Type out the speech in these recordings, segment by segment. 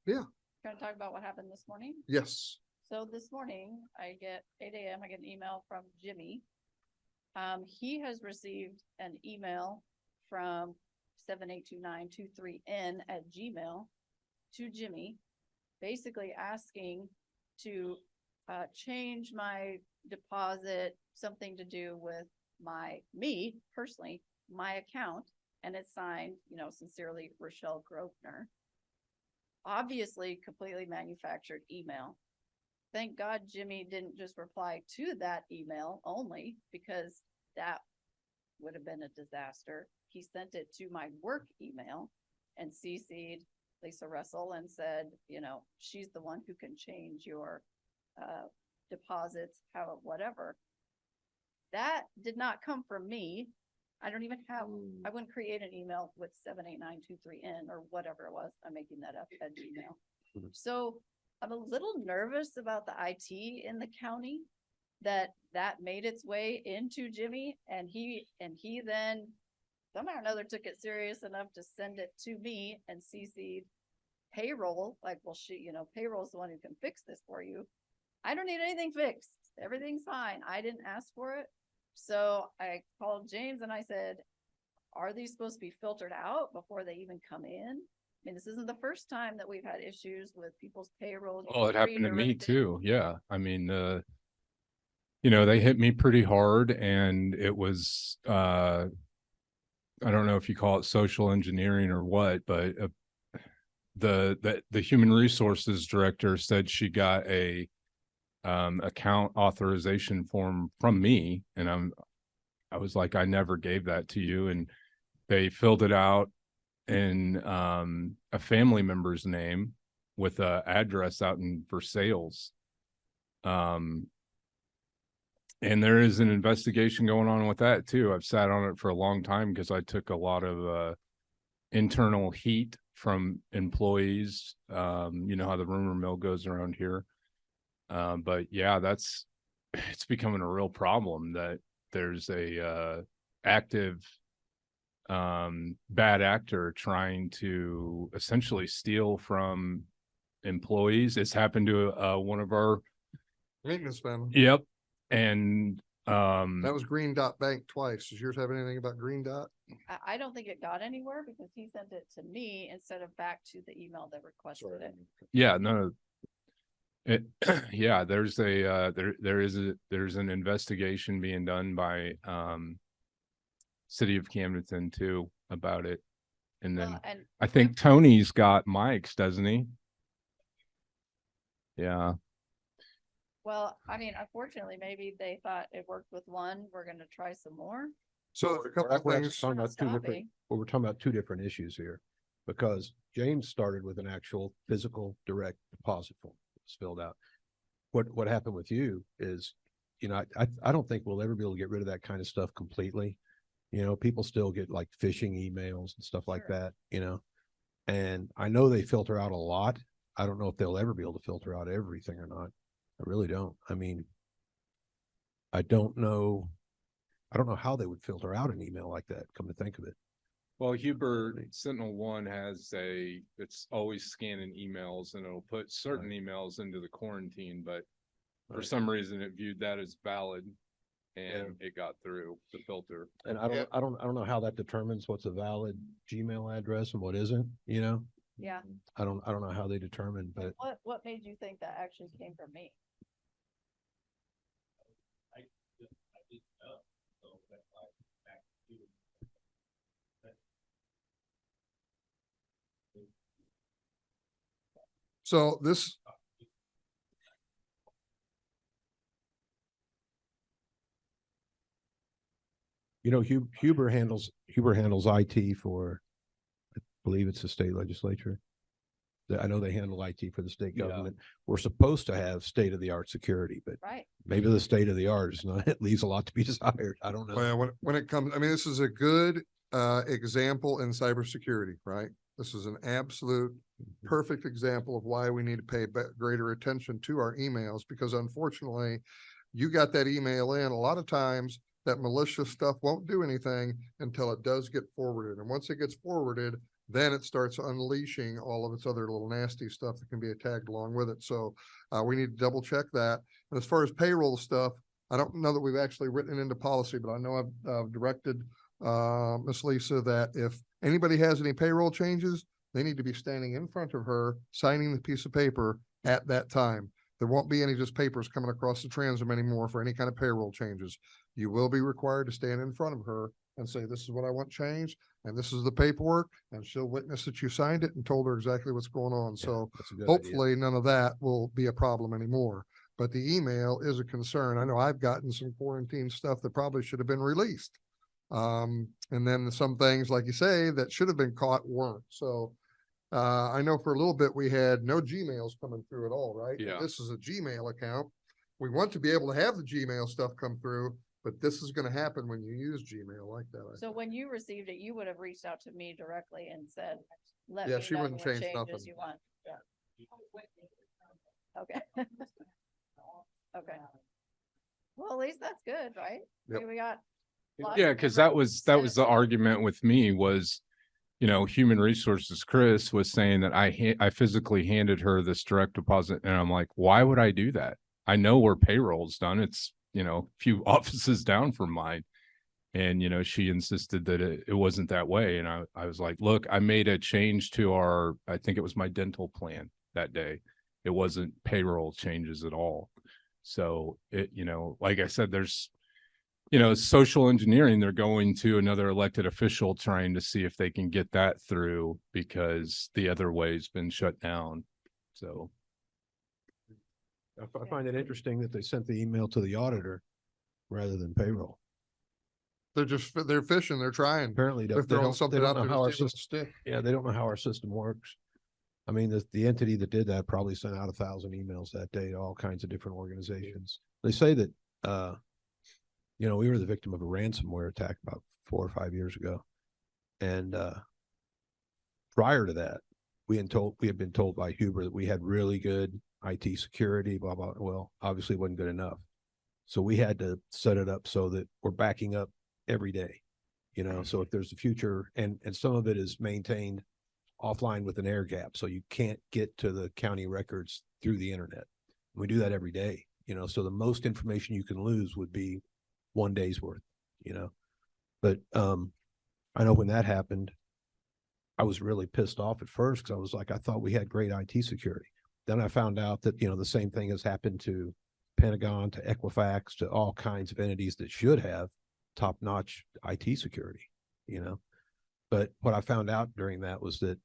Yeah. Going to talk about what happened this morning? Yes. So this morning, I get 8 a.m., I get an email from Jimmy. He has received an email from 782923n@gmail to Jimmy, basically asking to change my deposit, something to do with me personally, my account, and it's signed, sincerely, Rochelle Grosvenor. Obviously, completely manufactured email. Thank God Jimmy didn't just reply to that email only, because that would have been a disaster. He sent it to my work email and CC'd Lisa Russell and said, she's the one who can change your deposits, whatever. That did not come from me. I don't even have, I wouldn't create an email with 78923n or whatever it was. I'm making that up at Gmail. So I'm a little nervous about the IT in the county that made its way into Jimmy, and he then somehow or another took it serious enough to send it to me and CC'd payroll. Like, well, payroll's the one who can fix this for you. I don't need anything fixed. Everything's fine. I didn't ask for it. So I called James and I said, are these supposed to be filtered out before they even come in? I mean, this isn't the first time that we've had issues with people's payroll. Oh, it happened to me too. Yeah. I mean, they hit me pretty hard, and it was, I don't know if you call it social engineering or what, but the human resources director said she got a account authorization form from me, and I was like, I never gave that to you. And they filled it out in a family member's name with a address out in Versailles. And there is an investigation going on with that too. I've sat on it for a long time because I took a lot of internal heat from employees. You know how the rumor mill goes around here. But yeah, it's becoming a real problem that there's a active bad actor trying to essentially steal from employees. It's happened to one of our Maintenance man. Yep. And that was Green Dot Bank twice. Does yours have anything about Green Dot? I don't think it got anywhere because he sent it to me instead of back to the email that requested it. Yeah, no. Yeah, there's an investigation being done by City of Camden too about it. And then I think Tony's got Mike's, doesn't he? Yeah. Well, I mean, unfortunately, maybe they thought it worked with one. We're going to try some more. So a couple of things. We're talking about two different issues here, because James started with an actual physical direct deposit form that was filled out. What happened with you is, I don't think we'll ever be able to get rid of that kind of stuff completely. People still get like phishing emails and stuff like that, and I know they filter out a lot. I don't know if they'll ever be able to filter out everything or not. I really don't. I mean, I don't know how they would filter out an email like that, come to think of it. Well, Huber Sentinel-1 has it's always scanning emails, and it'll put certain emails into the quarantine, but for some reason it viewed that as valid, and it got through the filter. And I don't know how that determines what's a valid Gmail address and what isn't, Yeah. I don't know how they determine, but what made you think that actually came from me? So this, Huber handles IT for, I believe it's the state legislature. I know they handle IT for the state government. We're supposed to have state-of-the-art security, but maybe the state-of-the-art is not, it leaves a lot to be desired. I don't know. Well, when it comes, I mean, this is a good example in cybersecurity, right? This is an absolute perfect example of why we need to pay greater attention to our emails, because unfortunately, you got that email in. A lot of times that malicious stuff won't do anything until it does get forwarded. And once it gets forwarded, then it starts unleashing all of its other little nasty stuff that can be tagged along with it. So we need to double check that. And as far as payroll stuff, I don't know that we've actually written it into policy, but I know I've directed Miss Lisa that if anybody has any payroll changes, they need to be standing in front of her, signing the piece of paper at that time. There won't be any just papers coming across the transom anymore for any kind of payroll changes. You will be required to stand in front of her and say, this is what I want changed, and this is the paperwork, and she'll witness that you signed it and told her exactly what's going on. Yeah, So that's a good idea. hopefully none of that will be a problem anymore. But the email is a concern. I know I've gotten some quarantine stuff that probably should have been released. And then some things, like you say, that should have been caught weren't. So I know for a little bit we had no Gmails coming through at all, right? Yeah. This is a Gmail account. We want to be able to have the Gmail stuff come through, but this is going to happen when you use Gmail like that. I So think. when you received it, you would have reached out to me directly and said, let Yeah, me she know wouldn't what change changes nothing. you want. Yeah. Okay. Okay. Well, at least that's good, right? Yep. We got. lots Yeah, of because different that was the sentences. argument with me was, human resources, Chris was saying that I physically handed her this direct deposit, and I'm like, why would I do that? I know where payroll's done. It's, a few offices down from mine. And, she insisted that it wasn't that way. And I was like, look, I made a change to I think it was my dental plan that day. It wasn't payroll changes at all. So like I said, there's, social engineering, they're going to another elected official trying to see if they can get that through because the other way's been shut down. So. I find it interesting that they sent the email to the auditor rather than payroll. They're phishing. They're trying. Apparently, They're throwing something out there how our to see if system, it'll stick. yeah, they don't know how our system works. I mean, the entity that did that probably sent out 1,000 emails that day to all kinds of different organizations. They say that, we were the victim of a ransomware attack about 4 or 5 years ago. And prior to that, we had been told by Huber that we had really good IT security, blah, blah. Well, obviously it wasn't good enough. So we had to set it up so that we're backing up every day, so if there's a future, and some of it is maintained offline with an air gap, so you can't get to the county records through the internet. We do that every day, so the most information you can lose would be 1 day's worth, but I know when that happened, I was really pissed off at first because I was like, I thought we had great IT security. Then I found out that, the same thing has happened to Pentagon, to Equifax, to all kinds of entities that should have top-notch IT security, But what I found out during that was that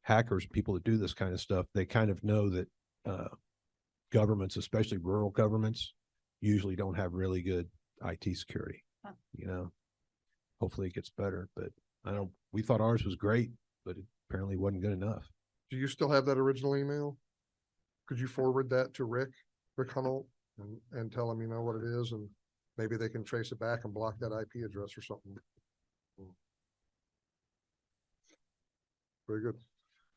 hackers, people that do this kind of stuff, they kind of know that governments, especially rural governments, usually don't have really good IT security. Huh. Hopefully it gets better, but we thought ours was great, but it apparently wasn't good enough. Do you still have that original email? Could you forward that to Rick Hunnell, and tell him, what it is, and maybe they can trace it back and block that IP address or something. Very good.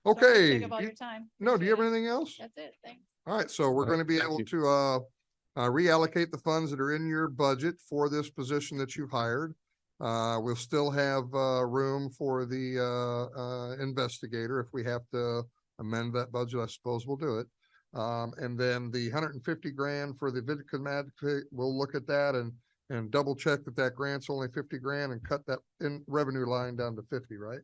Sorry to Okay. take up all your time. No, do you have Appreciate it. anything else? That's it. Thanks. All right, so we're All going to right, be thank able you. to reallocate the funds that are in your budget for this position that you've hired. We'll still have room for the investigator. If we have to amend that budget, I suppose we'll do it. And then the 150 grand for the victim advocate, we'll look at that and double check that grant's only 50 grand and cut that in revenue line down to 50, right?